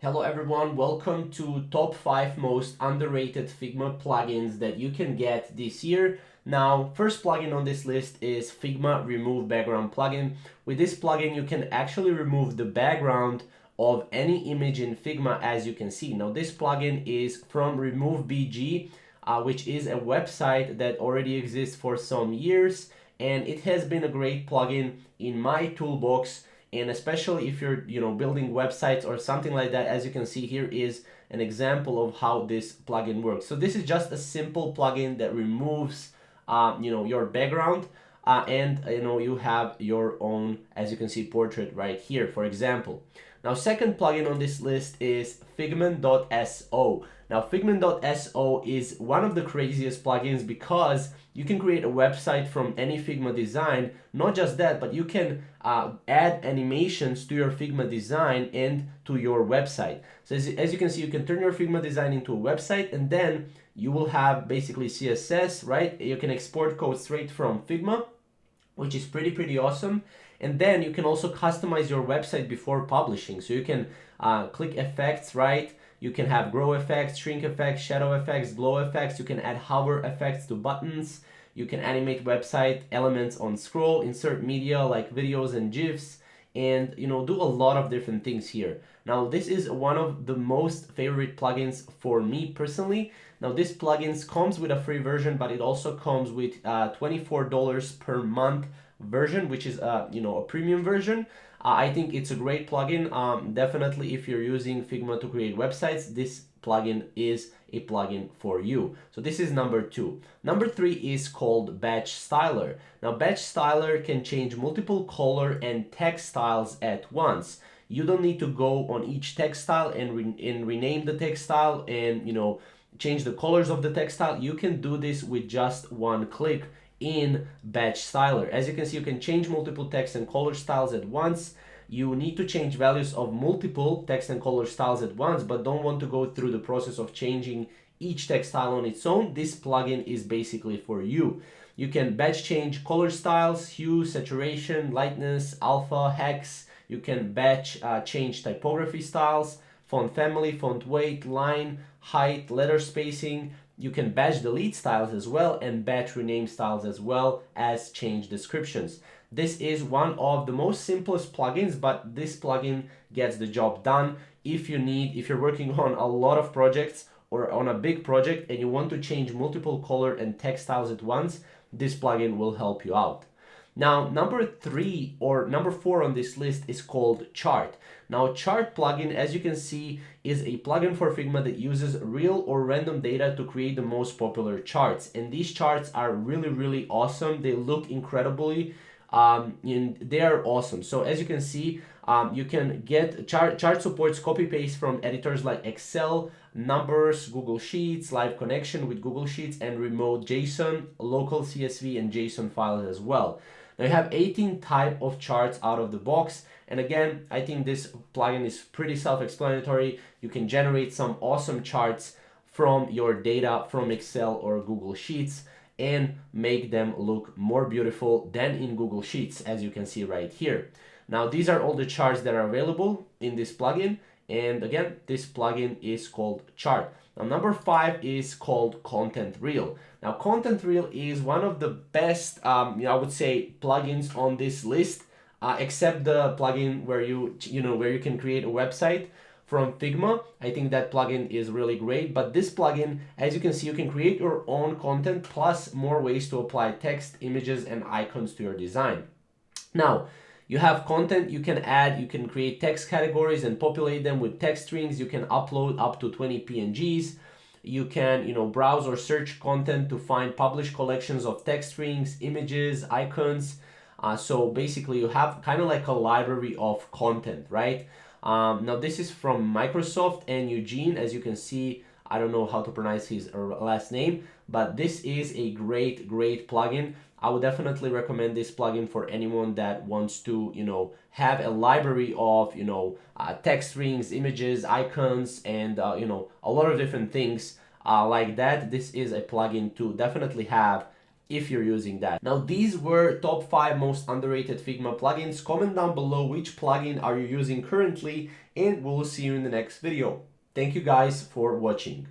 Hello everyone, welcome to top 5 most underrated Figma plugins that you can get this year. Now, first plugin on this list is Figma Remove Background plugin. With this plugin, you can actually remove the background of any image in Figma, as you can see. Now, this plugin is from RemoveBG, which is a website that already exists for some years, and it has been a great plugin in my toolbox. And especially if you're building websites or something like that, as you can see here is an example of how this plugin works. So this is just a simple plugin that removes your background, and you have your own, as you can see, portrait right here, for example. Now, second plugin on this list is Figment.so. Now, Figment.so is one of the craziest plugins because you can create a website from any Figma design. Not just that, but you can add animations to your Figma design and to your website. So as you can see, you can turn your Figma design into a website, and then you will have basically CSS, right? You can export code straight from Figma, which is pretty awesome. And then you can also customize your website before publishing. So you can click effects, right? You can have grow effects, shrink effects, shadow effects, glow effects. You can add hover effects to buttons. You can animate website elements on scroll, insert media like videos and GIFs, and do a lot of different things here. Now, this is one of the most favorite plugins for me personally. Now, this plugin comes with a free version, but it also comes with $24 per month version, which is a premium version. I think it's a great plugin. Definitely, if you're using Figma to create websites, this plugin is a plugin for you. So this is number 2. Number 3 is called Batch Styler. Now, Batch Styler can change multiple color and text styles at once. You don't need to go on each text style and rename the text style and change the colors of the text style. You can do this with just one click in Batch Styler. As you can see, you can change multiple text and color styles at once. You need to change values of multiple text and color styles at once, but don't want to go through the process of changing each text style on its own. This plugin is basically for you. You can batch change color styles, hue, saturation, lightness, alpha, hex. You can batch change typography styles, font family, font weight, line, height, letter spacing. You can batch delete styles as well, and batch rename styles as well as change descriptions. This is one of the most simplest plugins, but this plugin gets the job done. If you're working on a lot of projects or on a big project and you want to change multiple color and text styles at once, this plugin will help you out. Now, number 4 on this list is called Chart. Now, Chart plugin, as you can see, is a plugin for Figma that uses real or random data to create the most popular charts. And these charts are really awesome. They look incredibly, and they are awesome. So as you can see, you can get chart supports copy paste from editors like Excel, Numbers, Google Sheets, live connection with Google Sheets, and remote JSON, local CSV, and JSON files as well. Now, you have 18 type of charts out of the box. And again, I think this plugin is pretty self-explanatory. You can generate some awesome charts from your data from Excel or Google Sheets and make them look more beautiful than in Google Sheets, as you can see right here. Now, these are all the charts that are available in this plugin. And again, this plugin is called Chart. Now, number 5 is called Content Reel. Now, Content Reel is one of the best, I would say, plugins on this list, except the plugin where you can create a website from Figma. I think that plugin is really great. But this plugin, as you can see, you can create your own content plus more ways to apply text, images, and icons to your design. Now, you have content you can add, you can create text categories and populate them with text strings. You can upload up to 20 PNGs. You can, browse or search content to find published collections of text strings, images, icons. So basically you have kind of like a library of content, right? Now this is from Microsoft and Eugene, as you can see. I don't know how to pronounce his last name, but this is a great plugin. I would definitely recommend this plugin for anyone that wants to, have a library of, text strings, images, icons, and, a lot of different things like that. This is a plugin to definitely have if you're using that. Now, these were top 5 most underrated Figma plugins. Comment down below which plugin are you using currently, and we'll see you in the next video. Thank you guys for watching.